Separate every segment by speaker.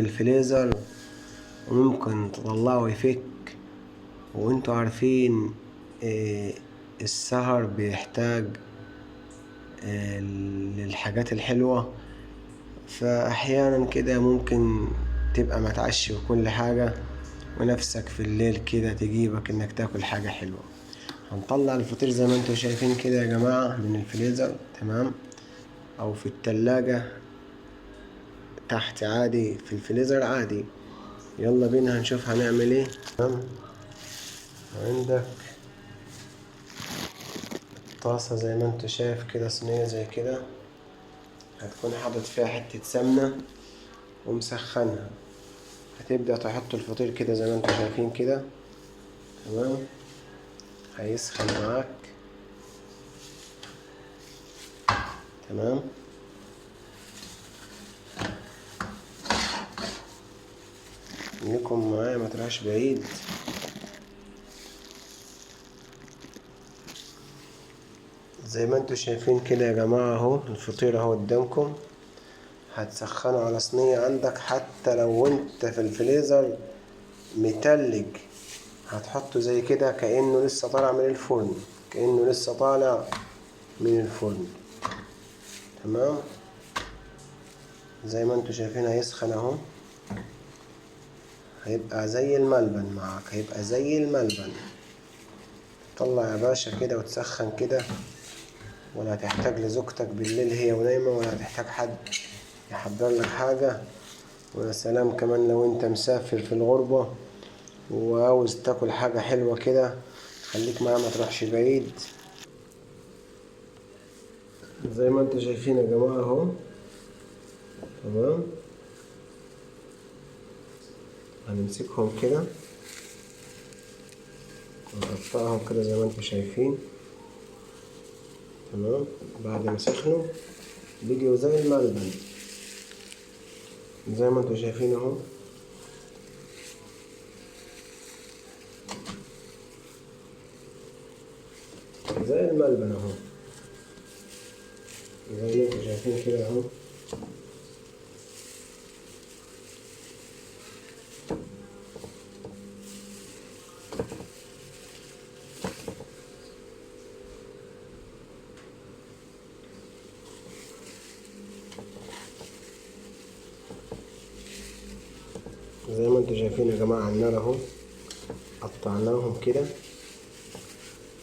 Speaker 1: الفريزر وممكن تطلعه يفك. وانتوا عارفين آه، السهر بيحتاج للحاجات الحلوة. فأحيانا كده ممكن تبقى متعشي وكل حاجة ونفسك في الليل كده تجيبك انك تاكل حاجة حلوة. هنطلع الفطير زي ما انتوا شايفين كده يا جماعة من الفريزر، تمام، او في التلاجة تحت عادي، في الفريزر عادي. يلا بينا هنشوف هنعمل ايه. تمام، عندك طاسة زي ما انت شايف كده، صينية زي كده، هتكون حاطط فيها حتة سمنة ومسخنها. هتبدأ تحط الفطير كده زي ما انتوا شايفين كده، تمام. هيسخن معاك، تمام. خليكم معايا ما تروحش بعيد. زي ما انتوا شايفين كده يا جماعة، اهو الفطير اهو قدامكم. هتسخنه على صينية عندك، حتى لو انت في الفريزر متلج هتحطه زي كده كأنه لسه طالع من الفرن، كأنه لسه طالع من الفرن، تمام. زي ما انتوا شايفين هيسخن اهو، هيبقى زي الملبن معاك، هيبقى زي الملبن. طلع يا باشا كده وتسخن كده، ولا هتحتاج لزوجتك بالليل هي ونايمة، ولا هتحتاج حد يحضر لك حاجة. ويا سلام كمان لو انت مسافر في الغربة وعاوز تاكل حاجة حلوة كده، خليك معايا ما تروحش بعيد. زي ما انتوا شايفين يا جماعة اهو، تمام. هنمسكهم كده ونقطعهم كده زي ما انتوا شايفين، تمام. بعد ما سخنوا بيجوا زي الملبن، زي ما انتوا شايفين اهو. زي الملبن اهو، زي ما انتوا شايفين كده اهو. زي ما انتوا شايفين يا جماعة على النار اهو، قطعناهم كده.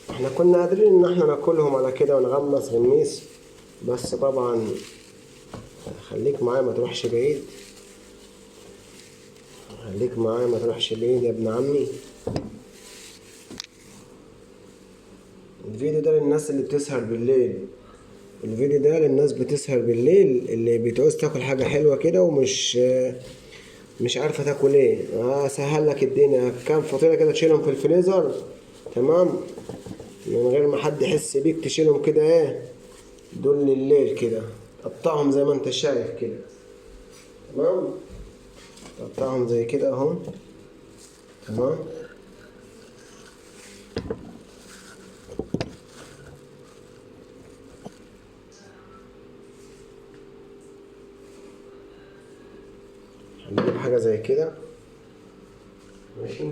Speaker 1: احنا كنا قادرين ان احنا ناكلهم على كده ونغمس غميس، بس طبعا خليك معايا ما تروحش بعيد، خليك معايا ما تروحش بعيد يا ابن عمي. الفيديو ده للناس اللي بتسهر بالليل، الفيديو ده للناس بتسهر بالليل اللي بتعوز تاكل حاجة حلوة كده ومش مش عارفة تاكل ايه. سهل لك الدنيا، كام فطيرة كده تشيلهم في الفريزر، تمام، من غير ما حد يحس بيك. تشيلهم كده ايه، دول لليل كده. قطعهم زي ما انت شايف كده، تمام. قطعهم زي كده اهو، تمام. هنجيب حاجة زي كده، ماشي،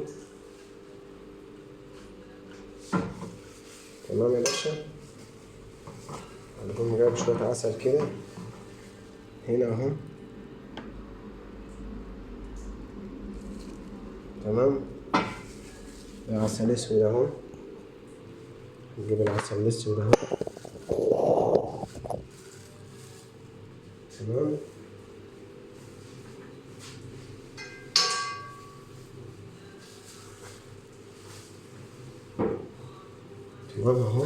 Speaker 1: تمام يا باشا. هنقوم جايب شوية عسل كده هنا اهو، تمام. ده عسل اسود اهو، نجيب العسل الاسود اهو، تمام. تمام اهو.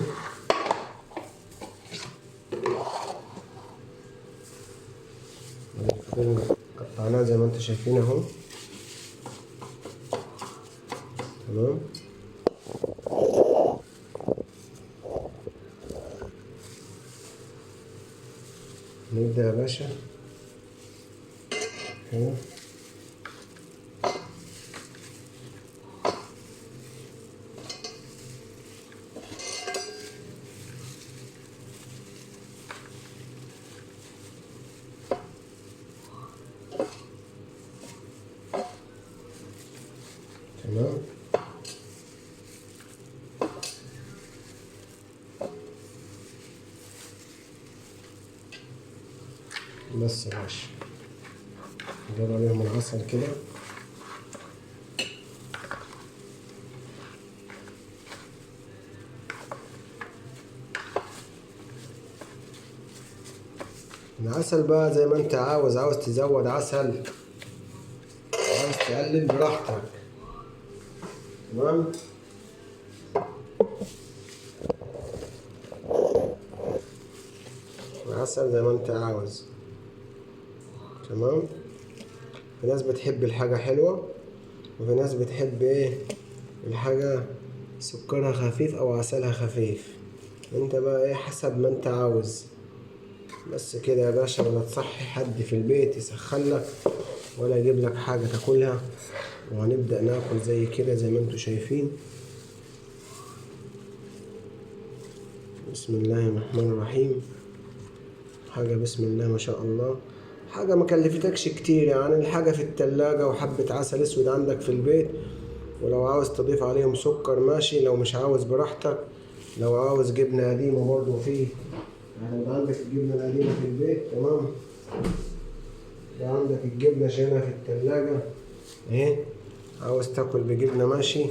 Speaker 1: قطعناه زي ما انتوا شايفين اهو، تمام. نبدأ يا باشا اهو. تمام. بس يا باشا نجيب عليهم العسل كده. العسل بقى زي ما انت عاوز تزود عسل، عاوز تقلل براحتك. تمام. العسل زي ما انت عاوز. تمام. في ناس بتحب الحاجة حلوة، وفي ناس بتحب ايه الحاجة سكرها خفيف او عسلها خفيف. انت بقى ايه حسب ما انت عاوز. بس كده يا باشا، ولا تصحي حد في البيت يسخنلك ولا يجيب لك حاجة تاكلها. وهنبدأ ناكل زي كده زي ما انتوا شايفين. بسم الله الرحمن الرحيم. حاجة بسم الله ما شاء الله. حاجة ما كلفتكش كتير، يعني الحاجة في التلاجة وحبة عسل اسود عندك في البيت، ولو عاوز تضيف عليهم سكر ماشي، لو مش عاوز براحتك. لو عاوز جبنة قديمة برضو فيه، يعني عندك الجبنة القديمة في البيت. تمام. ده عندك الجبنة شايلها في التلاجة اهي. عاوز تاكل بجبنة ماشي،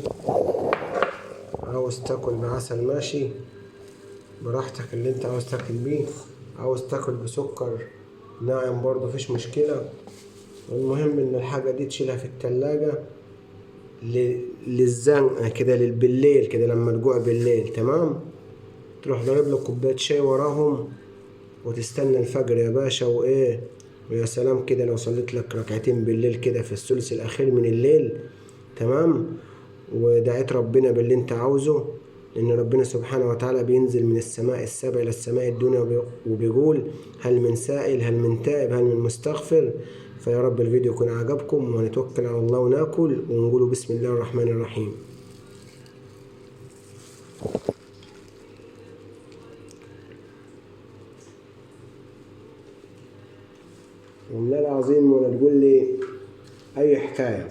Speaker 1: عاوز تاكل بعسل ماشي، براحتك اللي انت عاوز تاكل بيه. عاوز تاكل بسكر ناعم برضو مفيش مشكلة. المهم ان الحاجة دي تشيلها في التلاجة للزنقة كده بالليل كده لما تجوع بالليل. تمام. تروح ضارب لك كوباية شاي وراهم وتستنى الفجر يا باشا. وايه ويا سلام كده لو صليت لك ركعتين بالليل كده في الثلث الاخير من الليل. تمام. ودعيت ربنا باللي انت عاوزه، لان ربنا سبحانه وتعالى بينزل من السماء السبع الى السماء الدنيا وبيقول هل من سائل، هل من تائب، هل من مستغفر. فيا رب الفيديو يكون عجبكم، ونتوكل على الله وناكل ونقول بسم الله الرحمن الرحيم. والله العظيم ولا تقول لي اي حكاية.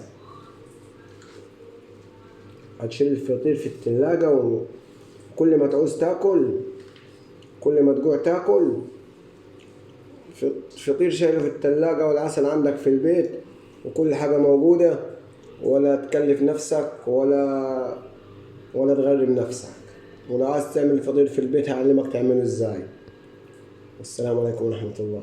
Speaker 1: هتشيل الفطير في التلاجة، وكل ما تعوز تاكل، كل ما تجوع تاكل. فطير شايله في التلاجة والعسل عندك في البيت وكل حاجة موجودة، ولا تكلف نفسك ولا تغرب نفسك. ولو عايز تعمل فطير في البيت هعلمك تعمله ازاي. والسلام عليكم ورحمة الله.